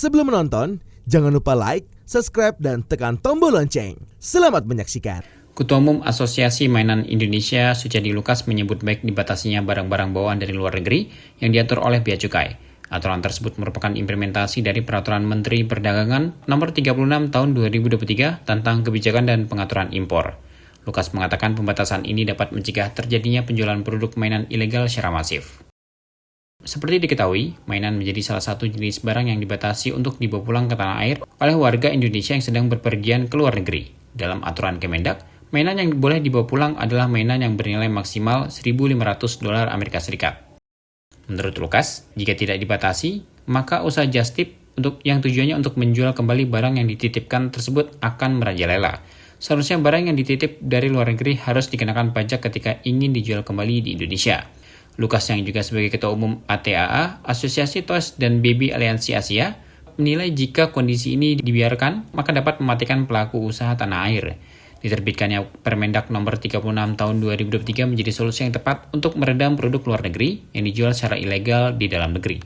Sebelum menonton, jangan lupa like, subscribe, dan tekan tombol lonceng. Selamat menyaksikan. Ketua Umum Asosiasi Mainan Indonesia, Suciadi Lukas, menyebut baik dibatasinya barang-barang bawaan dari luar negeri yang diatur oleh Bea Cukai. Aturan tersebut merupakan implementasi dari Peraturan Menteri Perdagangan Nomor 36 Tahun 2023 tentang kebijakan dan pengaturan impor. Lukas mengatakan pembatasan ini dapat mencegah terjadinya penjualan produk mainan ilegal secara masif. Seperti diketahui, mainan menjadi salah satu jenis barang yang dibatasi untuk dibawa pulang ke tanah air oleh warga Indonesia yang sedang berpergian ke luar negeri. Dalam aturan Kemendak, mainan yang boleh dibawa pulang adalah mainan yang bernilai maksimal $1.500 Amerika Serikat. Menurut Lukas, jika tidak dibatasi, maka usaha just tip yang tujuannya untuk menjual kembali barang yang dititipkan tersebut akan merajalela. Seharusnya barang yang dititip dari luar negeri harus dikenakan pajak ketika ingin dijual kembali di Indonesia. Lukas yang juga sebagai Ketua Umum ATAA, Asosiasi Toys dan Baby Aliansi Asia, menilai jika kondisi ini dibiarkan, maka dapat mematikan pelaku usaha tanah air. Diterbitkannya Permendak Nomor 36 Tahun 2023 menjadi solusi yang tepat untuk meredam produk luar negeri yang dijual secara ilegal di dalam negeri.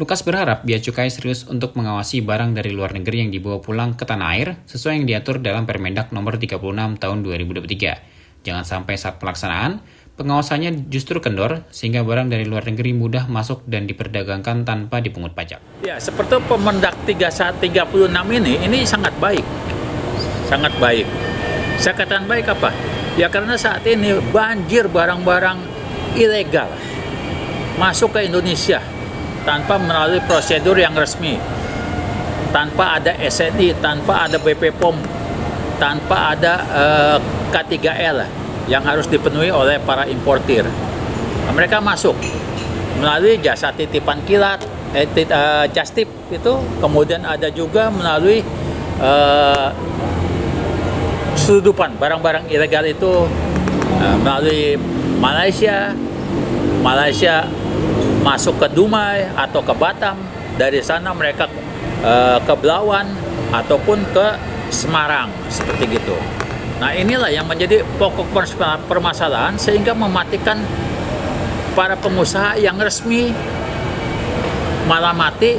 Lukas berharap Bea Cukai serius untuk mengawasi barang dari luar negeri yang dibawa pulang ke tanah air sesuai yang diatur dalam Permendak Nomor 36 Tahun 2023. Jangan sampai saat pelaksanaan, pengawasannya justru kendor sehingga barang dari luar negeri mudah masuk dan diperdagangkan tanpa dipungut pajak. Ya, seperti Permendak 36 ini sangat baik. Sangat baik. Saya katakan baik apa? Ya karena saat ini banjir barang-barang ilegal masuk ke Indonesia tanpa melalui prosedur yang resmi. Tanpa ada SNI, tanpa ada BP POM, tanpa ada K3L yang harus dipenuhi oleh para importir. Mereka masuk melalui jasa titipan kilat, just tip itu, kemudian ada juga melalui sudupan barang-barang ilegal itu melalui Malaysia masuk ke Dumai atau ke Batam, dari sana mereka ke Belawan ataupun ke Semarang, seperti gitu. Nah inilah yang menjadi pokok permasalahan sehingga mematikan para pengusaha yang resmi, malah mati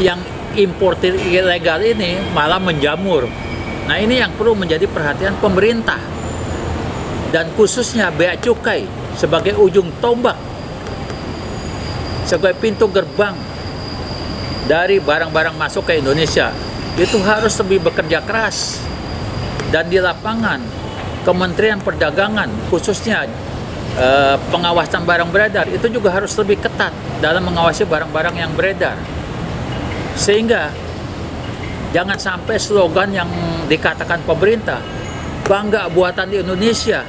yang importir ilegal ini malah menjamur. Nah ini yang perlu menjadi perhatian pemerintah dan khususnya Bea Cukai sebagai ujung tombak, sebagai pintu gerbang dari barang-barang masuk ke Indonesia. Itu harus lebih bekerja keras. Dan di lapangan, Kementerian Perdagangan, khususnya pengawasan barang beredar, itu juga harus lebih ketat dalam mengawasi barang-barang yang beredar. Sehingga jangan sampai slogan yang dikatakan pemerintah, bangga buatan di Indonesia,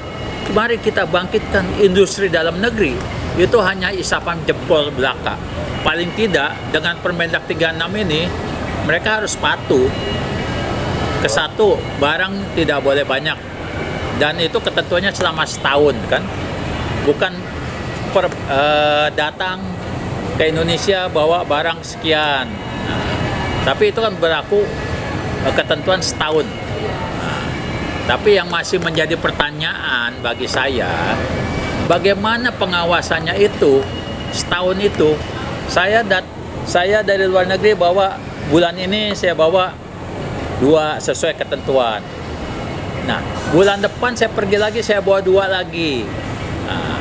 mari kita bangkitkan industri dalam negeri, itu hanya isapan jempol belaka. Paling tidak, dengan Permendak 36 ini, mereka harus patuh. Kesatu, barang tidak boleh banyak, dan itu ketentuannya selama setahun kan, bukan datang ke Indonesia bawa barang sekian. Tapi itu kan berlaku ketentuan setahun. Tapi yang masih menjadi pertanyaan bagi saya, bagaimana pengawasannya itu setahun itu? Saya dari luar negeri bawa, bulan ini saya bawa 2 sesuai ketentuan. Nah, bulan depan saya pergi lagi, saya bawa 2 lagi. Nah,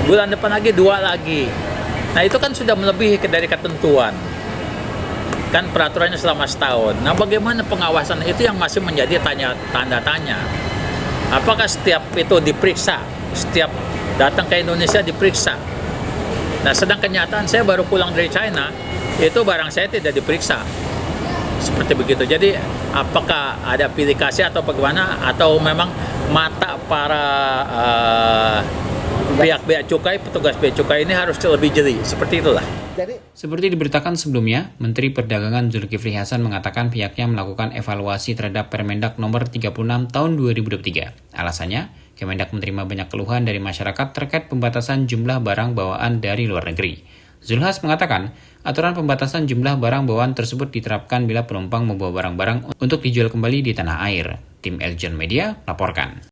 bulan depan lagi 2 lagi. Nah, itu kan sudah melebihi dari ketentuan. Kan peraturannya selama setahun. Nah, bagaimana pengawasan itu yang masih menjadi tanda tanya. Apakah setiap itu diperiksa? Setiap datang ke Indonesia diperiksa? Nah, sedang kenyataan saya baru pulang dari China, itu barang saya tidak diperiksa. Seperti begitu. Jadi apakah ada pilih kasih atau bagaimana, atau memang mata para pihak Bea Cukai, petugas Bea Cukai ini harus lebih jeli. Seperti itulah. Seperti diberitakan sebelumnya, Menteri Perdagangan Zulkifli Hasan mengatakan pihaknya melakukan evaluasi terhadap Permendak Nomor 36 Tahun 2023. Alasannya, Kemendak menerima banyak keluhan dari masyarakat terkait pembatasan jumlah barang bawaan dari luar negeri. Zulhas mengatakan, aturan pembatasan jumlah barang bawaan tersebut diterapkan bila penumpang membawa barang-barang untuk dijual kembali di tanah air. Tim Eljon Media melaporkan.